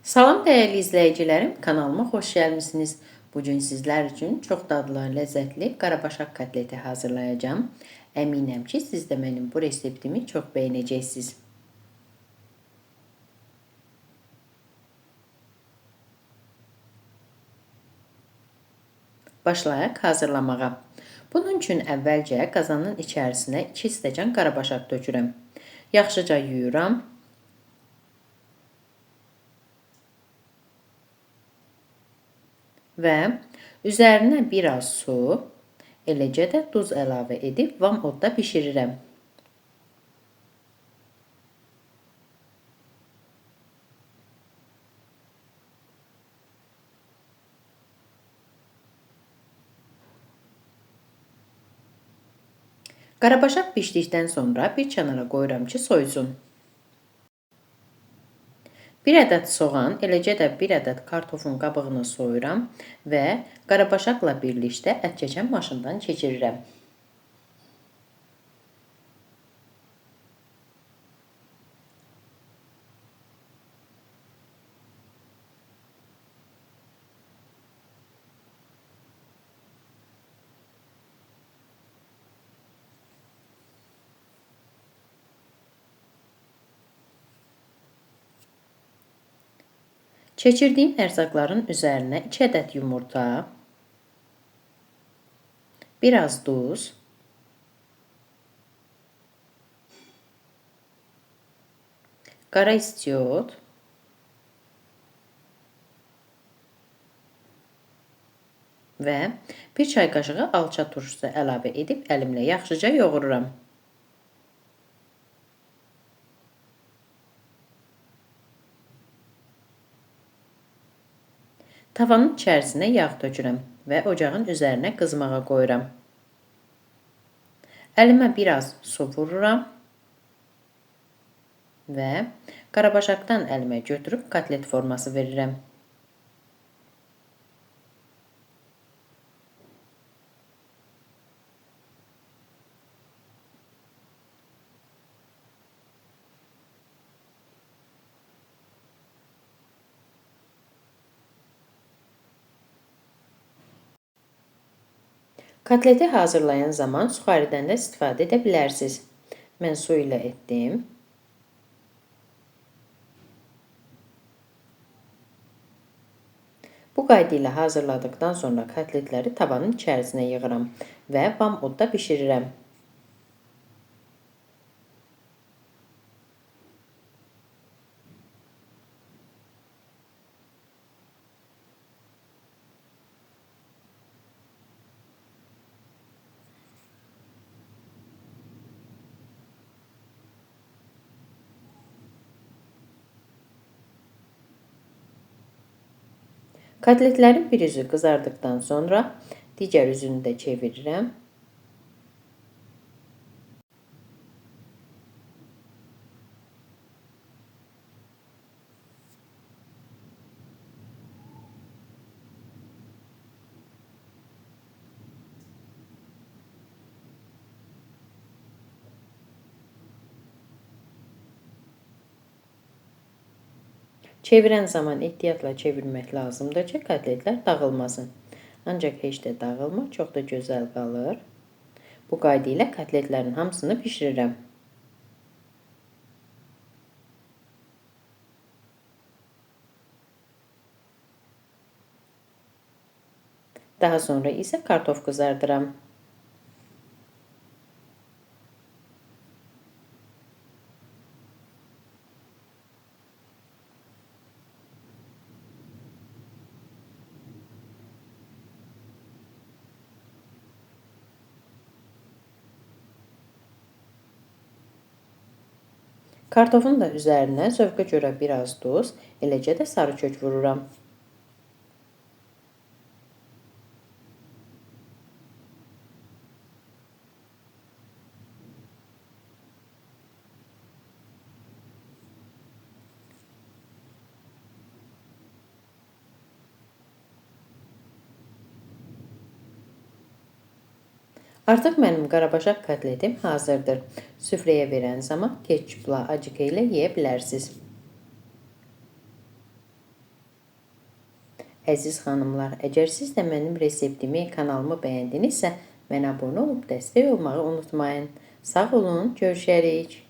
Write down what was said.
Salam dəyərli izləyicilərim, kanalıma xoş gəlmisiniz. Bugün sizlər üçün çox dadlı, ləzzətli qarabaşaq kotleti hazırlayacağım. Əminəm ki, siz də mənim bu reseptimi çox bəyənəcəksiniz. Başlayaq hazırlamağa. Bunun üçün əvvəlcə qazanın içərisinə 2 stəkan qarabaşaq tökürəm. Yaxşıca yuyuram. Və üzərinə biraz su, eləcə də duz əlavə edib vam odda bişirirəm. Qarabaşaq bişdikdən sonra bir kənara qoyuram ki, soyusun. 1 ədəd soğan, eləcə də 1 ədəd kartofun qabığını soyuram və qarabaşaqla birlikdə ətçəkən maşından keçirirəm. Keçirdiyim ərzaqların üzərinə 2 ədəd yumurta, biraz duz, qara istiot və 1 çay qaşığı alça turşusu əlavə edib əlimlə yaxşıca yoğururam. Tavanın içərisinə yağ tökürəm və ocağın üzərinə qızmağa qoyuram. Əlimə biraz su vururam və qarabaşaqdan əlimə götürüb kotlet forması verirəm. Kotleti hazırlayan zaman suxaridən də istifadə edə bilərsiniz. Mən su ilə etdim. Bu qayda ilə hazırladıqdan sonra kotletləri tavanın içərisinə yığıram və vam odda bişirirəm. Kotletlərin bir üzü qızardıqdan sonra digər üzünü də çevirirəm. Çevirən zaman ehtiyatla çevirmək lazımdır ki, kotletlər dağılmasın. Ancaq heç də dağılmır, çox da gözəl qalır. Bu qayda ilə kotletlərin hamısını bişirirəm. Daha sonra isə kartof qızardıram. Kartofun da üzərinə zövqə görə biraz duz, eləcə də sarı kök vururam. Artıq mənim qarabaşaq kotletim hazırdır. Süfrəyə verən zaman ketçupla, acıqa ilə yeyə bilərsiniz. Əziz xanımlar, əgər siz də mənim reseptimi, kanalımı bəyəndinizsə, mənə abunə olub dəstək olmağı unutmayın. Sağ olun, görüşərik.